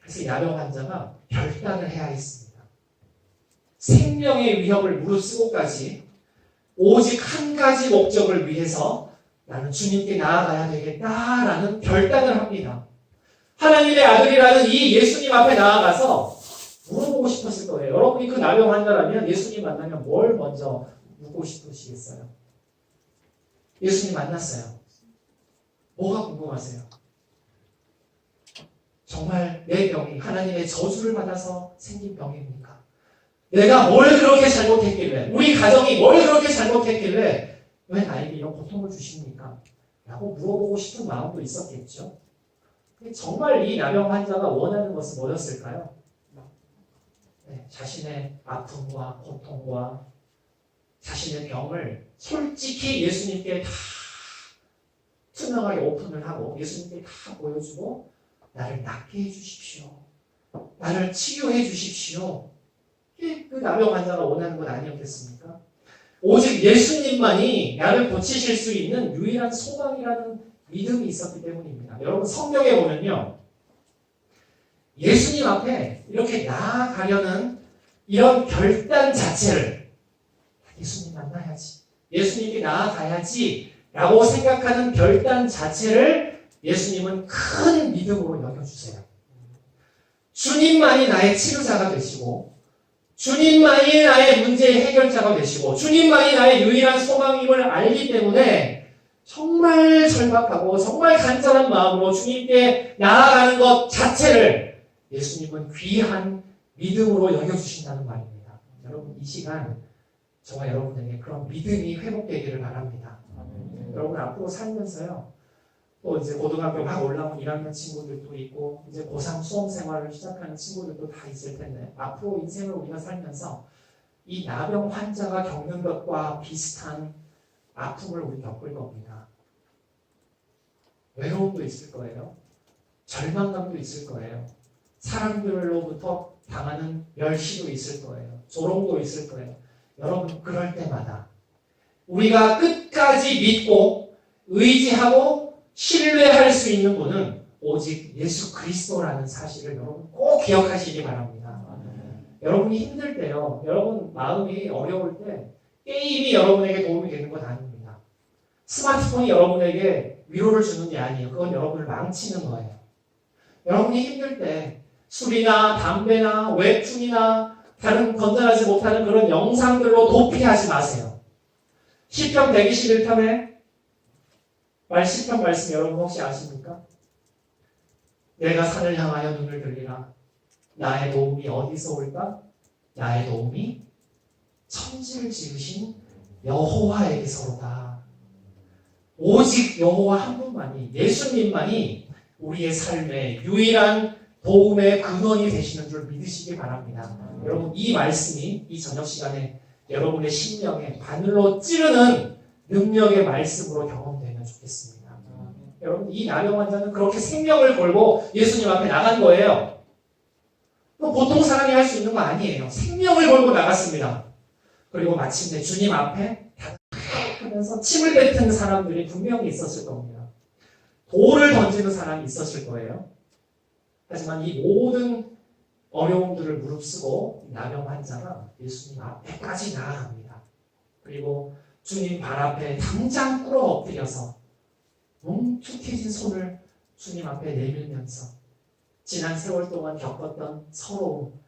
그래서 이 나병 환자가 결단을 해야 했습니다. 생명의 위협을 무릅쓰고까지 오직 한 가지 목적을 위해서 나는 주님께 나아가야 되겠다라는 결단을 합니다. 하나님의 아들이라는 이 예수님 앞에 나아가서 물어보고 싶었을 거예요. 여러분이 그 나병 환자라면 예수님 만나면 뭘 먼저 묻고 싶으시겠어요? 예수님 만났어요. 뭐가 궁금하세요? 정말 내 병이 하나님의 저주를 받아서 생긴 병입니까? 내가 뭘 그렇게 잘못했길래, 우리 가정이 뭘 그렇게 잘못했길래 왜 나에게 이런 고통을 주십니까? 라고 물어보고 싶은 마음도 있었겠죠. 정말 이 나병 환자가 원하는 것은 뭐였을까요? 네, 자신의 아픔과 고통과 자신의 병을 솔직히 예수님께 다 투명하게 오픈을 하고 예수님께 다 보여주고 나를 낫게 해주십시오. 나를 치유해 주십시오. 이게 그 나병 환자가 원하는 건 아니었겠습니까? 오직 예수님만이 나를 고치실 수 있는 유일한 소망이라는 믿음이 있었기 때문입니다. 여러분 성경에 보면요. 예수님 앞에 이렇게 나아가려는 이런 결단 자체를 예수님 만나야지, 예수님께 나아가야지 라고 생각하는 결단 자체를 예수님은 큰 믿음으로 여겨주세요. 주님만이 나의 치료자가 되시고 주님만이 나의 문제의 해결자가 되시고 주님만이 나의 유일한 소망임을 알기 때문에 정말 절박하고 정말 간절한 마음으로 주님께 나아가는 것 자체를 예수님은 귀한 믿음으로 여겨주신다는 말입니다. 여러분 이 시간 저와 여러분에게 그런 믿음이 회복되기를 바랍니다. 여러분 앞으로 살면서요. 또 이제 고등학교 막 올라온 1학년 친구들도 있고 이제 고3 수험 생활을 시작하는 친구들도 다 있을 텐데 앞으로 인생을 우리가 살면서 이 나병 환자가 겪는 것과 비슷한 아픔을 우리 겪을 겁니다. 외로움도 있을 거예요. 절망감도 있을 거예요. 사람들로부터 당하는 멸시도 있을 거예요. 조롱도 있을 거예요. 여러분 그럴 때마다 우리가 끝까지 믿고 의지하고 신뢰할 수 있는 분은 오직 예수 그리스도라는 사실을 여러분 꼭 기억하시기 바랍니다. 여러분이 힘들 때요. 여러분 마음이 어려울 때 게임이 여러분에게 도움이 되는 건 아닙니다. 스마트폰이 여러분에게 위로를 주는 게 아니에요. 그건 여러분을 망치는 거예요. 여러분이 힘들 때 술이나 담배나 웹툰이나 다른 건전하지 못하는 그런 영상들로 도피하지 마세요. 시편 121편에 시편 말씀 여러분 혹시 아십니까? 내가 산을 향하여 눈을 들리라. 나의 도움이 어디서 올까? 나의 도움이 천지를 지으신 여호와에게서로다. 오직 여호와 한 분만이, 예수님만이 우리의 삶의 유일한 도움의 근원이 되시는 줄 믿으시기 바랍니다. 여러분 이 말씀이 이 저녁 시간에 여러분의 심령에 바늘로 찌르는 능력의 말씀으로 경험되면 좋겠습니다. 여러분 이 나병 환자는 그렇게 생명을 걸고 예수님 앞에 나간 거예요. 보통 사람이 할 수 있는 거 아니에요. 생명을 걸고 나갔습니다. 그리고 마침내 주님 앞에 하면서 침을 뱉은 사람들이 분명히 있었을 겁니다. 돌을 던지는 사람이 있었을 거예요. 하지만 이 모든 어려움들을 무릅쓰고 나병 환자가 예수님 앞에까지 나아갑니다. 그리고 주님 발 앞에 당장 꿇어 엎드려서 뭉툭해진 손을 주님 앞에 내밀면서 지난 세월 동안 겪었던 서러움,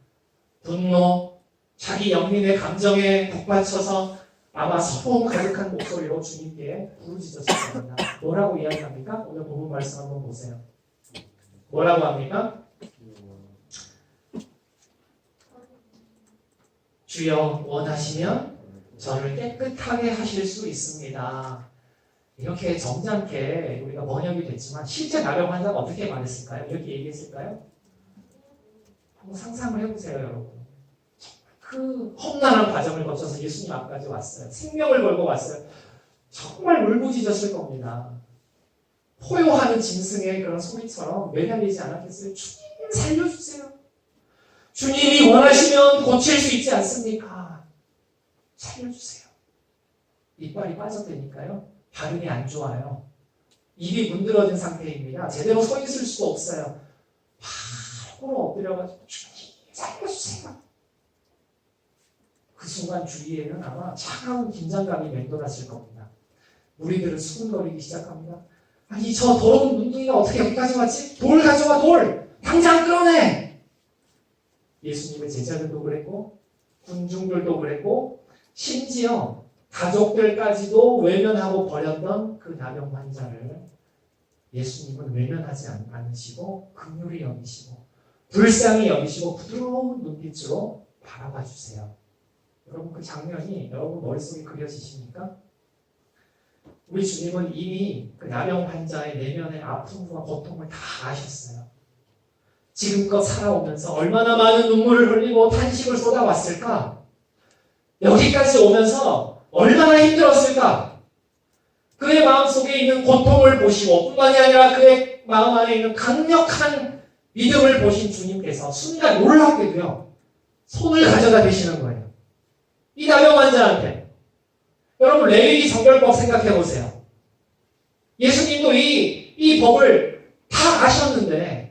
분노, 자기 영민의 감정에 북받쳐서 아마 서러움 가득한 목소리로 주님께 부르짖었을 겁니다. 뭐라고 이야기합니까? 오늘 본문 말씀 한번 보세요. 뭐라고 합니까? 주여 원하시면 저를 깨끗하게 하실 수 있습니다. 이렇게 점잖게 우리가 번역이 됐지만 실제 나병 환자가 어떻게 말했을까요? 이렇게 얘기했을까요? 한번 상상을 해보세요, 여러분. 그 험난한 과정을 거쳐서 예수님 앞까지 왔어요. 생명을 걸고 왔어요. 정말 울부짖었을 겁니다. 포효하는 짐승의 그런 소리처럼 매달리지 않았겠어요? 주님 살려주세요. 주님이 원하시면 고칠 수 있지 않습니까? 살려주세요. 이빨이 빠졌다니까요. 발음이 안 좋아요. 입이 문드러진 상태입니다. 제대로 서 있을 수가 없어요. 바로 엎드려가지고 주님 살려주세요. 그 순간 주위에는 아마 차가운 긴장감이 맴돌았을 겁니다. 무리들은 수군거리기 시작합니다. 아니 저 더러운 눈둥이가 어떻게 여기까지 왔지? 돌 가져와 돌! 당장 끌어내! 예수님의 제자들도 그랬고 군중들도 그랬고 심지어 가족들까지도 외면하고 버렸던 그 나병 환자를 예수님은 외면하지 않으시고 긍휼히 여기시고 불쌍히 여기시고 부드러운 눈빛으로 바라봐 주세요. 여러분 그 장면이 여러분 머릿속에 그려지십니까? 우리 주님은 이미 그 나병 환자의 내면의 아픔과 고통을 다 아셨어요. 지금껏 살아오면서 얼마나 많은 눈물을 흘리고 탄식을 쏟아왔을까? 여기까지 오면서 얼마나 힘들었을까? 그의 마음속에 있는 고통을 보시고 뿐만이 아니라 그의 마음 안에 있는 강력한 믿음을 보신 주님께서 순간 놀랍게도요. 손을 가져다 대시는 거예요. 이 나병 환자한테. 여러분 레위기 정결법 생각해 보세요. 예수님도 이 법을 다 아셨는데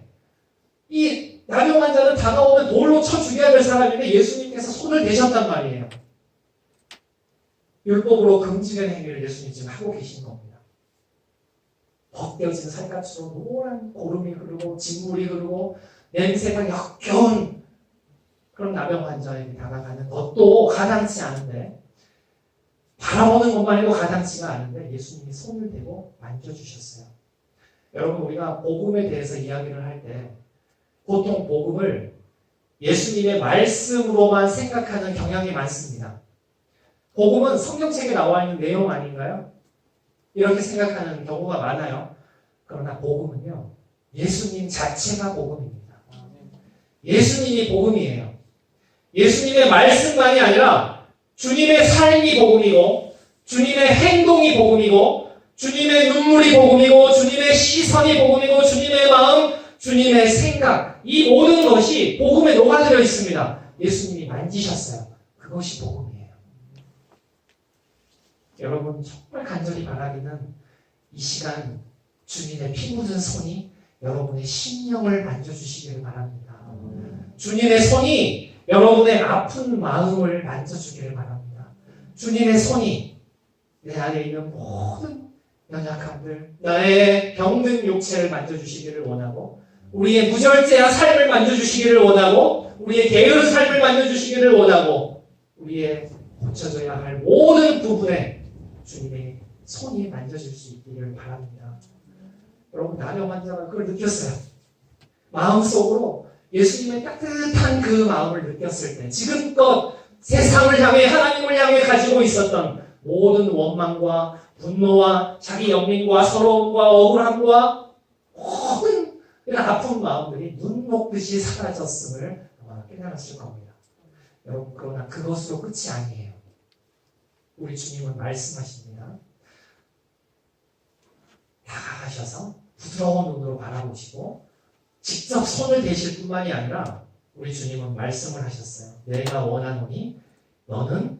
이 나병 환자는 다가오면 돌로 쳐 죽여야 될 사람인데 예수님께서 손을 대셨단 말이에요. 율법으로 금지된 행위를 예수님 지금 하고 계신 겁니다. 벗겨진 살갗으로 노란 고름이 흐르고 진물이 흐르고 냄새가 역겨운 그런 나병 환자에게 다가가는 것도 가당치 않은데 바라보는 것만 해도 가당치가 않은데 예수님이 손을 대고 만져주셨어요. 여러분 우리가 복음에 대해서 이야기를 할 때 보통 복음을 예수님의 말씀으로만 생각하는 경향이 많습니다. 복음은 성경책에 나와 있는 내용 아닌가요? 이렇게 생각하는 경우가 많아요. 그러나 복음은요, 예수님 자체가 복음입니다. 예수님이 복음이에요. 예수님의 말씀만이 아니라 주님의 삶이 복음이고, 주님의 행동이 복음이고, 주님의 눈물이 복음이고, 주님의 시선이 복음이고, 주님의 마음, 주님의 생각, 이 모든 것이 복음에 녹아들어 있습니다. 예수님이 만지셨어요. 그것이 복음이에요. 여러분, 정말 간절히 바라기는 이 시간 주님의 피 묻은 손이 여러분의 심령을 만져주시기를 바랍니다. 주님의 손이 여러분의 아픈 마음을 만져주기를 바랍니다. 주님의 손이 내 안에 있는 모든 연약함들, 나의 병든 육체를 만져주시기를 원하고, 우리의 무절제한 삶을 만져주시기를 원하고, 우리의 게으른 삶을 만져주시기를 원하고, 우리의 고쳐져야 할 모든 부분에 주님의 손이 만져질 수 있기를 바랍니다. 여러분, 나병 환자가 그걸 느꼈어요. 마음속으로 예수님의 따뜻한 그 마음을 느꼈을 때, 지금껏 세상을 향해, 하나님을 향해 가지고 있었던 모든 원망과 분노와 자기 연민과 서러움과 억울함과 모든 이런 아픈 마음들이 눈 녹듯이 사라졌음을 아마 깨달았을 겁니다. 여러분, 그러나 그것으로 끝이 아니에요. 우리 주님은 말씀하십니다. 다가가셔서 부드러운 눈으로 바라보시고 직접 손을 대실 뿐만이 아니라 우리 주님은 말씀을 하셨어요. 내가 원하노니 너는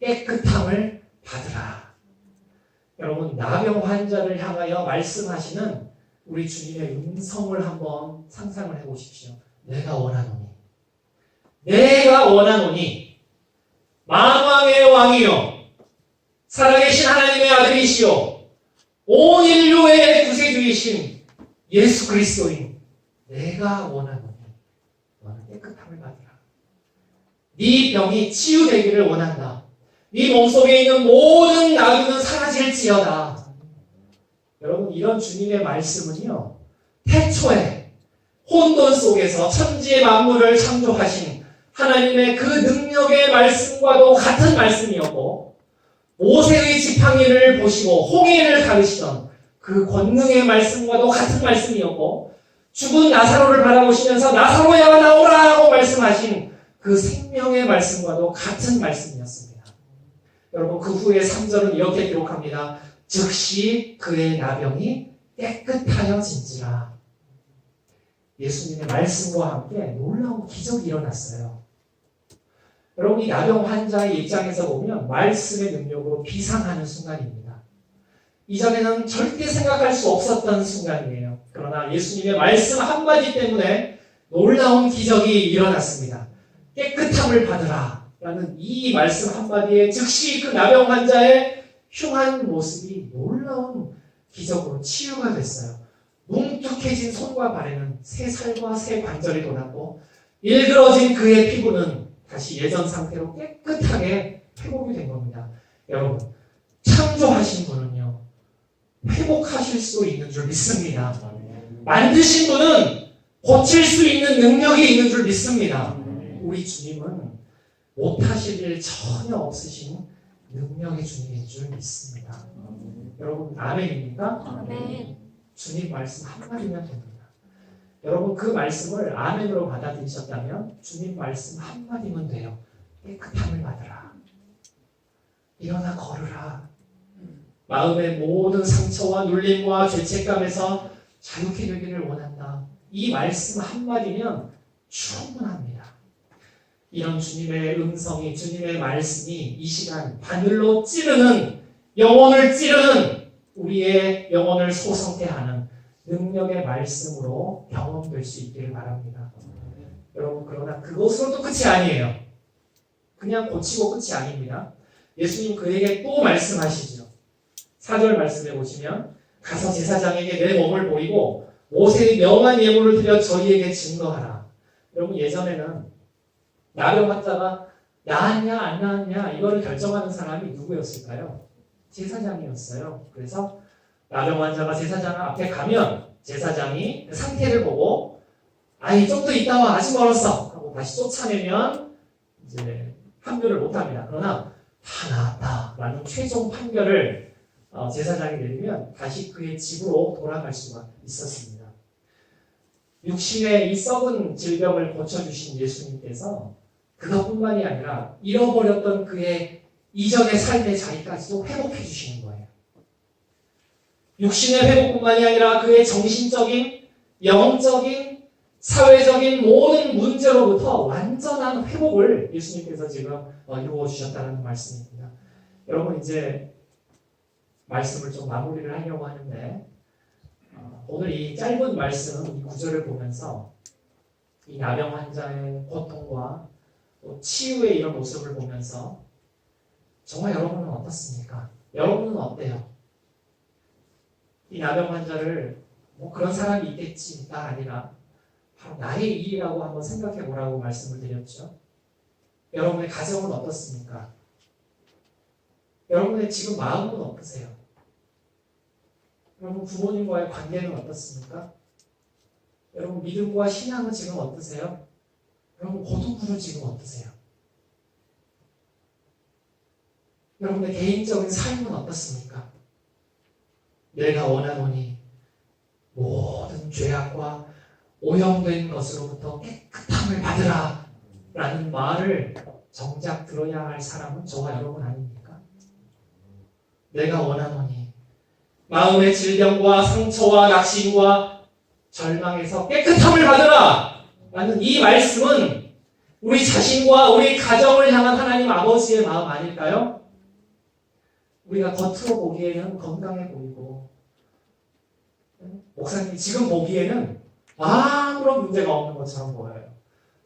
깨끗함을 받으라. 여러분, 나병 환자를 향하여 말씀하시는 우리 주님의 음성을 한번 상상을 해보십시오. 내가 원하노니, 내가 원하노니, 만왕의 왕이요 살아계신 하나님의 아들이시요 온 인류의 구세주이신 예수 그리스도인 내가 원하노니 너는 깨끗함을 받으라. 네 병이 치유되기를 원한다. 네 몸속에 있는 모든 나귀는 사라질지어다. 여러분, 이런 주님의 말씀은요, 태초에 혼돈 속에서 천지의 만물을 창조하신 하나님의 그 능력의 말씀과도 같은 말씀이었고, 모세의 지팡이를 보시고 홍해를 가르시던 그 권능의 말씀과도 같은 말씀이었고, 죽은 나사로를 바라보시면서 나사로야 나오라고 말씀하신 그 생명의 말씀과도 같은 말씀이었습니다. 여러분, 그 후에 3절은 이렇게 기록합니다. 즉시 그의 나병이 깨끗하여진지라. 예수님의 말씀과 함께 놀라운 기적이 일어났어요. 여러분, 이 나병 환자의 입장에서 보면 말씀의 능력으로 비상하는 순간입니다. 이전에는 절대 생각할 수 없었던 순간이에요. 그러나 예수님의 말씀 한마디 때문에 놀라운 기적이 일어났습니다. 깨끗함을 받으라 라는 이 말씀 한마디에 즉시 그 나병 환자의 흉한 모습이 놀라운 기적으로 치유가 됐어요. 뭉툭해진 손과 발에는 새 살과 새 관절이 돋았고, 일그러진 그의 피부는 다시 예전 상태로 깨끗하게 회복이 된 겁니다. 여러분, 창조하신 분은요, 회복하실 수 있는 줄 믿습니다. 만드신 분은 고칠 수 있는 능력이 있는 줄 믿습니다. 우리 주님은 못하실 일 전혀 없으신 능력의 주님인 줄 믿습니다. 여러분, 아멘입니까? 아멘. 주님 말씀 한마디면 됩니다. 여러분, 그 말씀을 아멘으로 받아들이셨다면 주님 말씀 한마디면 돼요. 깨끗함을 받으라. 일어나 걸으라. 마음의 모든 상처와 눌림과 죄책감에서 자유케 되기를 원한다. 이 말씀 한마디면 충분합니다. 이런 주님의 음성이, 주님의 말씀이 이 시간 바늘로 찌르는, 영혼을 찌르는, 우리의 영혼을 소성케 하는 능력의 말씀으로 경험될 수 있기를 바랍니다. 여러분, 그러나 그것으로도 끝이 아니에요. 그냥 고치고 끝이 아닙니다. 예수님 그에게 또 말씀하시죠. 4절 말씀해 보시면, 가서 제사장에게 내 몸을 보이고 모세의 명한 예물을 드려 저희에게 증거하라. 여러분, 예전에는 나병 환자가 나았냐 안 나았냐 이거를 결정하는 사람이 누구였을까요? 제사장이었어요. 그래서 나병 환자가 제사장 앞에 가면 제사장이 그 상태를 보고 아이 좀 더 있다 와 아직 멀었어 하고 다시 쫓아내면 이제 합류를 못합니다. 그러나 다 나았다라는 최종 판결을 제사장이 내리면 다시 그의 집으로 돌아갈 수가 있었습니다. 육신의 이 썩은 질병을 고쳐주신 예수님께서 그것뿐만이 아니라 잃어버렸던 그의 이전의 삶의 자리까지도 회복해 주시는 거예요. 육신의 회복뿐만이 아니라 그의 정신적인, 영적인, 사회적인 모든 문제로부터 완전한 회복을 예수님께서 지금 이루어 주셨다는 말씀입니다. 여러분 이제 말씀을 좀 마무리를 하려고 하는데 오늘 이 짧은 말씀, 이 구절을 보면서 이 나병 환자의 고통과 또 치유의 이런 모습을 보면서 정말 여러분은 어떻습니까? 여러분은 어때요? 이 나병 환자를 뭐 그런 사람이 있겠지가 아니라 바로 나의 일이라고 한번 생각해 보라고 말씀을 드렸죠. 여러분의 가정은 어떻습니까? 여러분의 지금 마음은 어떠세요? 여러분 부모님과의 관계는 어떻습니까? 여러분 믿음과 신앙은 지금 어떠세요? 여러분 고통은 지금 어떠세요? 여러분의 개인적인 삶은 어떻습니까? 내가 원하노니 모든 죄악과 오염된 것으로부터 깨끗함을 받으라 라는 말을 정작 들어야 할 사람은 저와 여러분 아닙니까? 내가 원하노니 마음의 질병과 상처와 낙심과 절망에서 깨끗함을 받으라 라는 이 말씀은 우리 자신과 우리 가정을 향한 하나님 아버지의 마음 아닐까요? 우리가 겉으로 보기에는 건강해 보이고 목사님이 지금 보기에는 아무런 문제가 없는 것처럼 보여요.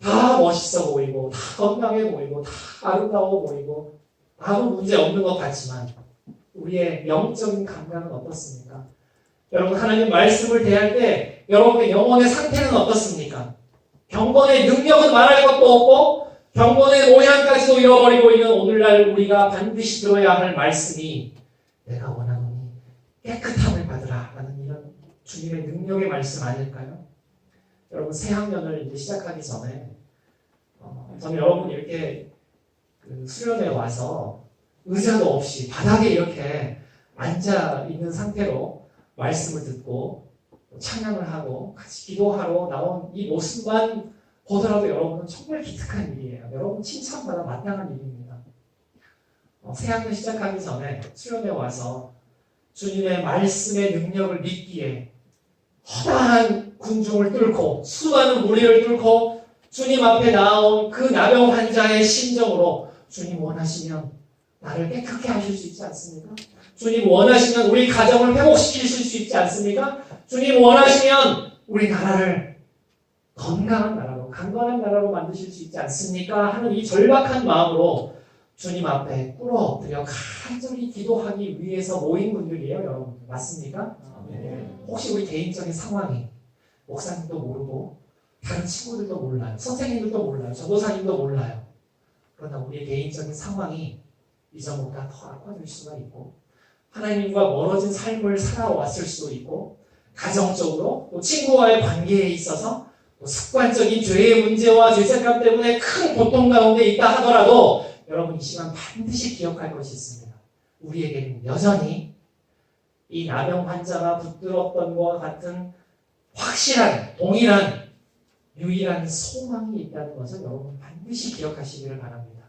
다 멋있어 보이고 다 건강해 보이고 다 아름다워 보이고 아무 문제 없는 것 같지만 우리의 영적인 감각은 어떻습니까? 여러분 하나님 말씀을 대할 때 여러분의 영혼의 상태는 어떻습니까? 경건의 능력은 말할 것도 없고 경건의 모양까지도 잃어버리고 있는 오늘날 우리가 반드시 들어야 할 말씀이 내가 원하노니 깨끗함을 받으라 라는 이런 주님의 능력의 말씀 아닐까요? 여러분 새학년을 이제 시작하기 전에 저는 여러분 이렇게 수련회 와서 의자도 없이 바닥에 이렇게 앉아 있는 상태로 말씀을 듣고 찬양을 하고 같이 기도하러 나온 이 모습만 보더라도 여러분은 정말 기특한 일이에요. 여러분 칭찬받아 마땅한 일입니다. 새학년 시작하기 전에 수련회 와서 주님의 말씀의 능력을 믿기에 허다한 군중을 뚫고 수많은 무리를 뚫고 주님 앞에 나온 그 나병 환자의 심정으로 주님 원하시면 나를 깨끗게 하실 수 있지 않습니까? 주님 원하시면 우리 가정을 회복시키실 수 있지 않습니까? 주님 원하시면 우리 나라를 건강한 나라로 강건한 나라로 만드실 수 있지 않습니까? 하는 이 절박한 마음으로 주님 앞에 꿇어 엎드려 간절히 기도하기 위해서 모인 분들이에요, 여러분. 맞습니까? 혹시 우리 개인적인 상황이 목사님도 모르고 다른 친구들도 몰라요. 선생님들도 몰라요. 전도사님도 몰라요. 그러나 우리의 개인적인 상황이 이전보다 더 악화될 수가 있고 하나님과 멀어진 삶을 살아왔을 수도 있고 가정적으로 또 친구와의 관계에 있어서 또 습관적인 죄의 문제와 죄책감 때문에 큰 고통 가운데 있다 하더라도 여러분 이 시간 반드시 기억할 것이 있습니다. 우리에게는 여전히 이 나병 환자가 붙들었던 것과 같은 확실한, 동일한, 유일한 소망이 있다는 것을 여러분 반드시 기억하시기를 바랍니다.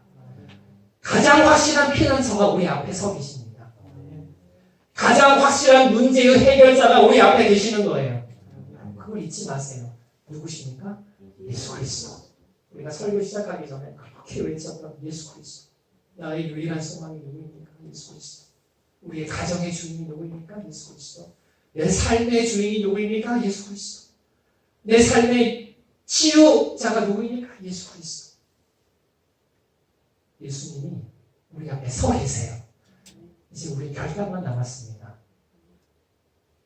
가장 확실한 피난처가 우리 앞에 서 계십니다. 가장 확실한 문제의 해결자가 우리 앞에 계시는 거예요. 그걸 잊지 마세요. 누구십니까? 예수 그리스도. 우리가 설교 시작하기 전에 그렇게 외쳤던 예수 그리스도. 나의 유일한 소망이 누구입니까? 예수 그리스도. 우리의 가정의 주인이 누구입니까? 예수 그리스도. 내 삶의 주인이 누구입니까? 예수 그리스도. 내 삶의 치유자가 누구입니까? 예수 그리스도. 예수님이 우리 앞에 서 계세요. 이제 우리 결단만 남았습니다.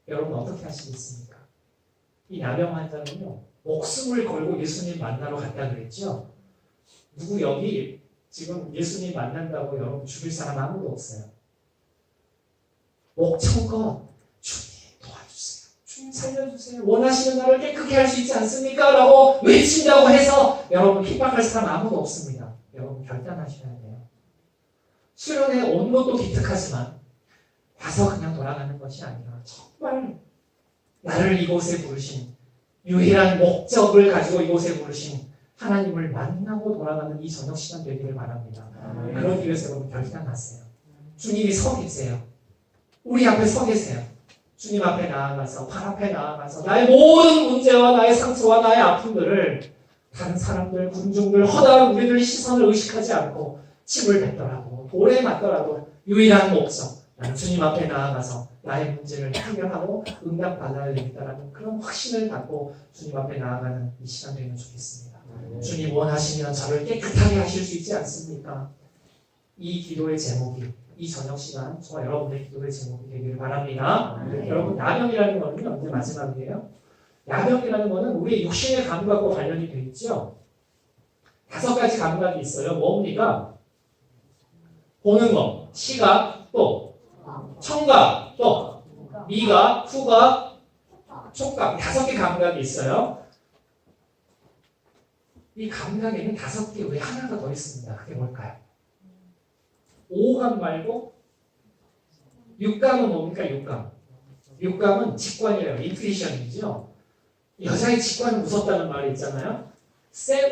여러분 어떻게 하시겠습니까? 이 나병 환자는요, 목숨을 걸고 예수님 만나러 갔다 그랬죠? 누구 여기 지금 예수님 만난다고 여러분 죽일 사람 아무도 없어요. 목청껏 주님 도와주세요. 주님 살려주세요. 원하시는 나를 깨끗게 할 수 있지 않습니까? 라고 외친다고 해서 여러분 핍박할 사람 아무도 없습니다. 여러분 결단하셔야 돼요. 수련회 온 것도 기특하지만 와서 그냥 돌아가는 것이 아니라 정말 나를 이곳에 부르신 유일한 목적을 가지고 이곳에 부르신 하나님을 만나고 돌아가는 이 저녁 시간 되기를 바랍니다. 그러기 위해서 여러분 결단하세요. 주님이 서 계세요. 우리 앞에 서 계세요. 주님 앞에 나아가서 발 앞에 나아가서 나의 모든 문제와 나의 상처와 나의 아픔들을 다른 사람들, 군중들, 허다한 우리들 시선을 의식하지 않고 침을 뱉더라도 돌에 맞더라도 유일한 목적 나는 주님 앞에 나아가서 나의 문제를 해결하고 응답받아야 되겠다라는 그런 확신을 갖고 주님 앞에 나아가는 이 시간 되면 좋겠습니다. 주님 원하시면 저를 깨끗하게 하실 수 있지 않습니까? 이 기도의 제목이 이 저녁 시간 저와 여러분의 기도의 제목이 되기를 바랍니다. 여러분 야명이라는 거는 언제 마지막이에요? 야명이라는 거는 우리의 육신의 감각과 관련이 되어 있죠. 5가지 감각이 있어요. 뭡니까? 보는 거, 시각, 또 청각, 또 미각, 후각, 촉각 5개 감각이 있어요. 이 감각에는 5개 외에 하나가 더 있습니다. 그게 뭘까요? 오감 말고 육감은 뭡니까? 육감은 직관이에요. 인투이션이죠. 여자의 직관은 무섭다는 말이 있잖아요.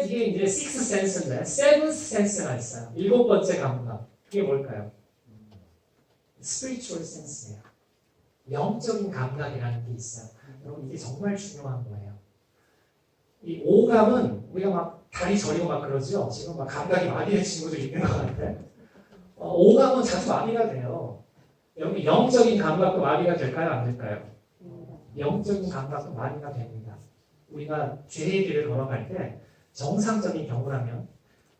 이게 이제 sixth sense인데 seventh sense가 있어요. 7번째 감각. 그게 뭘까요? spiritual sense예요. 영적인 감각이라는 게 있어요. 여러분 이게 정말 중요한 거예요. 이 오감은 우리가 막 다리 저리고 막 그러죠. 지금 막 감각이 마비된 친구들 있는 것 같아. 오감은 자주 마비가 돼요. 여러분 영적인 감각도 마비가 될까요? 안 될까요? 영적인 감각도 마비가 됩니다. 우리가 죄의 길을 걸어갈 때 정상적인 경우라면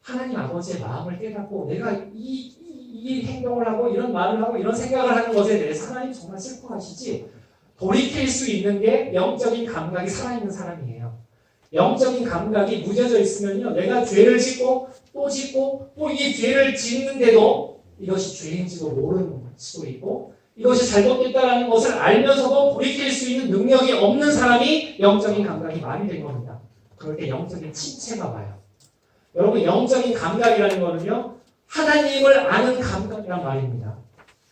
하나님 아버지의 마음을 깨닫고 내가 이 행동을 하고 이런 말을 하고 이런 생각을 하는 것에 대해서 하나님 정말 슬퍼하시지 돌이킬 수 있는 게 영적인 감각이 살아있는 사람이에요. 영적인 감각이 무뎌져 있으면요 내가 죄를 짓고 또 이 죄를 짓는데도 이것이 죄인지도 모르는 수도 있고 이것이 잘못됐다는 것을 알면서도 돌이킬 수 있는 능력이 없는 사람이 영적인 감각이 마비된 겁니다. 그럴 때 영적인 침체가 와요. 여러분 영적인 감각이라는 거는요 하나님을 아는 감각이란 말입니다.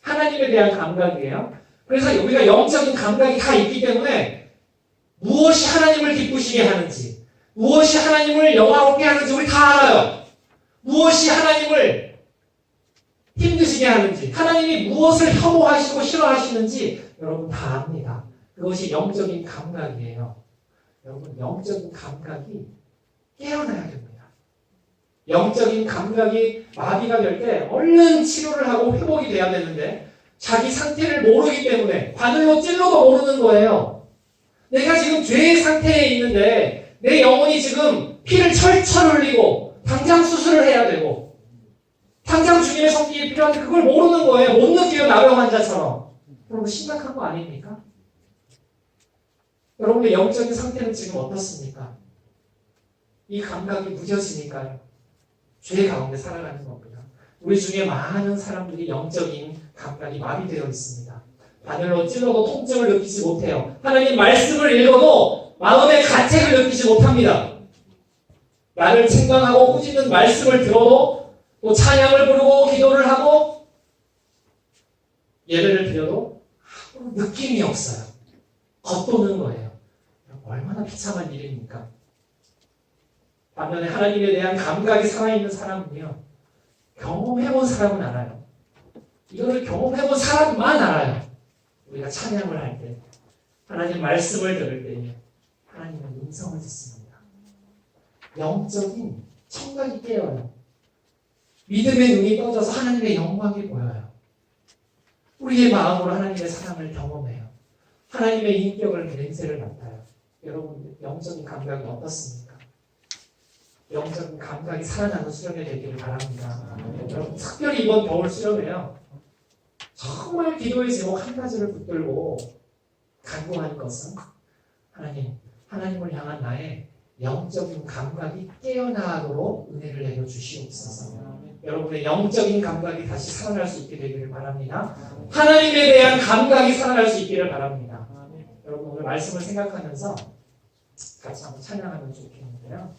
하나님에 대한 감각이에요. 그래서 우리가 영적인 감각이 다 있기 때문에 무엇이 하나님을 기쁘시게 하는지 무엇이 하나님을 영화롭게 하는지 우리 다 알아요. 무엇이 하나님을 힘드시게 하는지 하나님이 무엇을 혐오하시고 싫어하시는지 여러분 다 압니다. 그것이 영적인 감각이에요. 여러분 영적인 감각이 깨어나야 됩니다. 영적인 감각이 마비가 될 때 얼른 치료를 하고 회복이 돼야 되는데 자기 상태를 모르기 때문에 바늘로 찔러도 모르는 거예요. 내가 지금 죄의 상태에 있는데 내 영혼이 지금 피를 철철 흘리고 당장 수술을 해야 되고 당장 주님의 성기가 필요한데 그걸 모르는 거예요. 못 느껴요. 나병 환자처럼. 여러분 심각한 거 아닙니까? 여러분의 영적인 상태는 지금 어떻습니까? 이 감각이 무뎌지니까요. 죄 가운데 살아가는 겁니다. 우리 중에 많은 사람들이 영적인 감각이 마비되어 있습니다. 바늘로 찔러도 통증을 느끼지 못해요. 하나님 말씀을 읽어도 마음의 가책을 느끼지 못합니다. 나를 책망하고 꾸짖는 말씀을 들어도 또 찬양을 부르고 기도를 하고 예배를 드려도 느낌이 없어요. 겉도는 거예요. 얼마나 비참한 일입니까? 반면에 하나님에 대한 감각이 살아있는 사람은요. 경험해본 사람은 알아요. 이거를 경험해본 사람만 알아요. 우리가 찬양을 할 때, 하나님 말씀을 들을 때 하나님의 음성을 듣습니다. 영적인 청각이 깨어요. 믿음의 눈이 떠져서 하나님의 영광이 보여요. 우리의 마음으로 하나님의 사랑을 경험해요. 하나님의 인격을 냄새를 맡아요. 여러분 영적인 감각이 어떻습니까? 영적인 감각이 살아나는 수련회 되기를 바랍니다. 여러분 특별히 이번 겨울 수련회요. 정말 기도의 제목 한 가지를 붙들고 간구하는 것은 하나님을 향한 나의 영적인 감각이 깨어나도록 은혜를 내려 주시옵소서. 여러분의 영적인 감각이 다시 살아날 수 있게 되기를 바랍니다. 하나님에 대한 감각이 살아날 수 있기를 바랍니다. 여러분 오늘 말씀을 생각하면서 같이 한번 찬양하면 좋겠는데요.